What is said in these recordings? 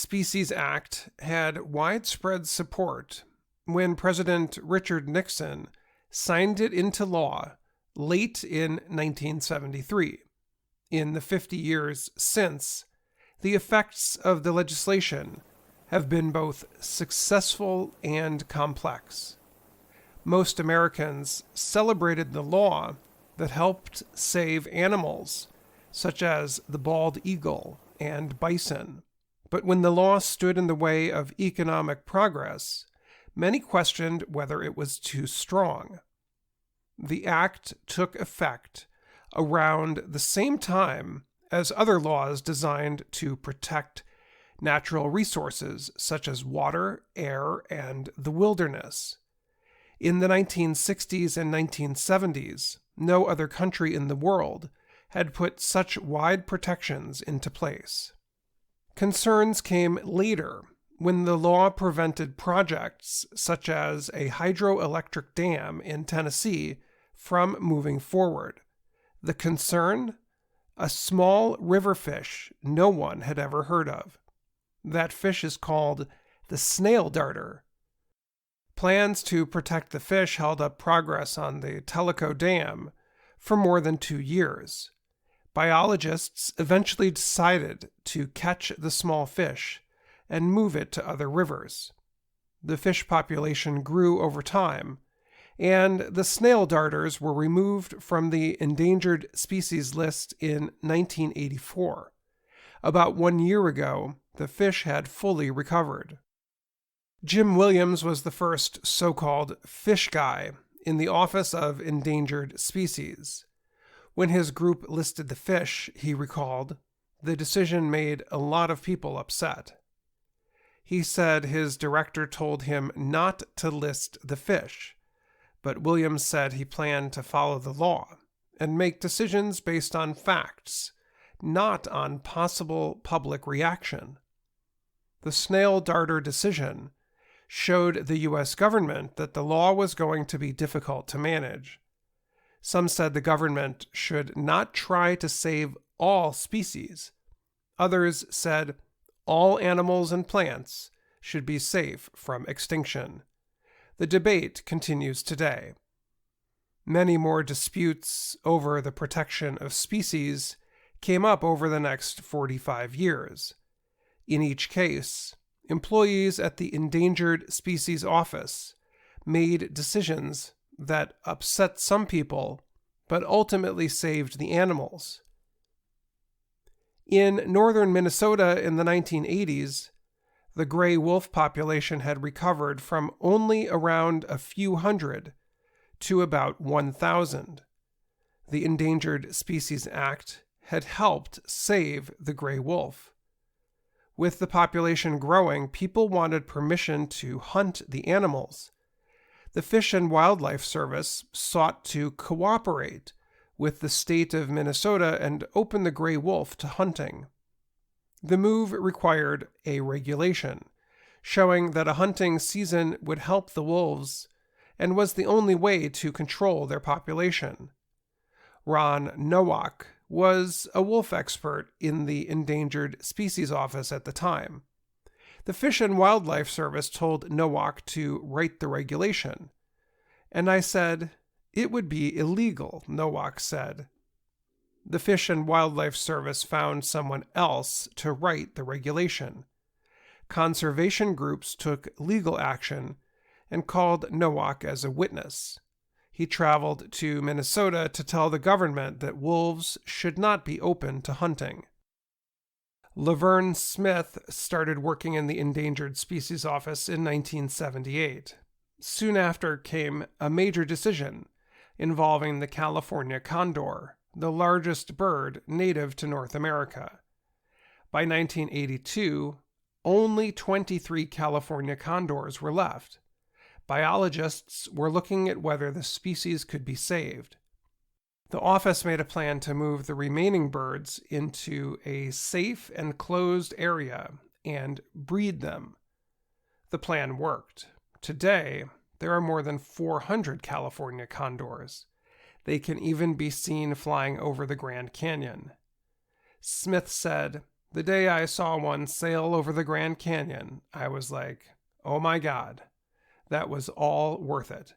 Species Act had widespread support when President Richard Nixon signed it into law late in 1973. In the 50 years since, the effects of the legislation have been both successful and complex. Most Americans celebrated the law that helped save animals, such as the bald eagle and bison. But when the law stood in the way of economic progress, many questioned whether it was too strong. The act took effect around the same time as other laws designed to protect natural resources such as water, air, and the wilderness. In the 1960s and 1970s, no other country in the world had put such wide protections into place. Concerns came later when the law prevented projects such as a hydroelectric dam in Tennessee from moving forward. The concern? A small river fish no one had ever heard of. That fish is called the snail darter. Plans to protect the fish held up progress on the Tellico Dam for more than 2 years. Biologists eventually decided to catch the small fish and move it to other rivers. The fish population grew over time, and the snail darters were removed from the endangered species list in 1984. About 1 year ago, the fish had fully recovered. Jim Williams was the first so-called fish guy in the Office of Endangered Species. When his group listed the fish, he recalled, the decision made a lot of people upset. He said his director told him not to list the fish, but Williams said he planned to follow the law and make decisions based on facts, not on possible public reaction. The snail darter decision showed the U.S. government that the law was going to be difficult to manage. Some said the government should not try to save all species. Others said all animals and plants should be safe from extinction. The debate continues today. Many more disputes over the protection of species came up over the next 45 years. In each case, employees at the Endangered Species Office made decisions that upset some people, but ultimately saved the animals. In northern Minnesota in the 1980s, the gray wolf population had recovered from only around a few hundred to about 1,000. The Endangered Species Act had helped save the gray wolf. With the population growing, people wanted permission to hunt the animals. The Fish and Wildlife Service sought to cooperate with the state of Minnesota and open the gray wolf to hunting. The move required a regulation, showing that a hunting season would help the wolves and was the only way to control their population. Ron Nowak was a wolf expert in the Endangered Species Office at the time. The Fish and Wildlife Service told Nowak to write the regulation. And I said, it would be illegal, Nowak said. The Fish and Wildlife Service found someone else to write the regulation. Conservation groups took legal action and called Nowak as a witness. He traveled to Minnesota to tell the government that wolves should not be open to hunting. Laverne Smith started working in the Endangered Species Office in 1978. Soon after came a major decision involving the California condor, the largest bird native to North America. By 1982, only 23 California condors were left. Biologists were looking at whether the species could be saved. The office made a plan to move the remaining birds into a safe and closed area and breed them. The plan worked. Today, there are more than 400 California condors. They can even be seen flying over the Grand Canyon. Smith said, The day I saw one sail over the Grand Canyon, I was like, oh my God, that was all worth it.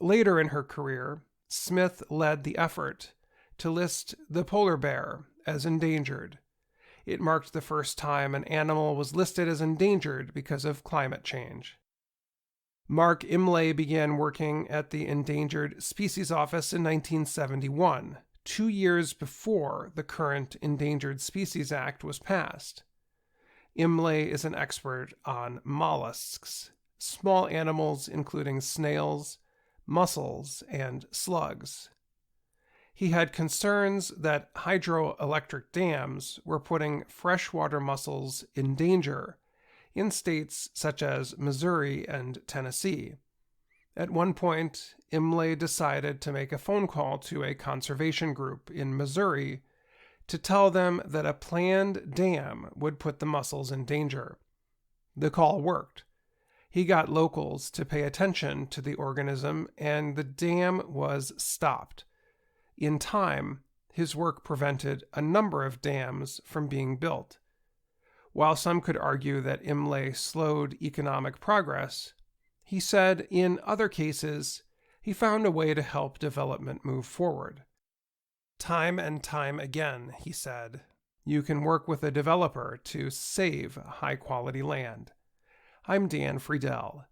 Later in her career, Smith led the effort to list the polar bear as endangered. It marked the first time an animal was listed as endangered because of climate change. Mark Imlay began working at the Endangered Species Office in 1971, 2 years before the current Endangered Species Act was passed. Imlay is an expert on mollusks, small animals including snails, mussels, and slugs. He had concerns that hydroelectric dams were putting freshwater mussels in danger in states such as Missouri and Tennessee. At one point, Imlay decided to make a phone call to a conservation group in Missouri to tell them that a planned dam would put the mussels in danger. The call worked. He got locals to pay attention to the organism, and the dam was stopped. In time, his work prevented a number of dams from being built. While some could argue that Imlay slowed economic progress, he said in other cases, he found a way to help development move forward. Time and time again, he said, you can work with a developer to save high-quality land. I'm Dan Friedel,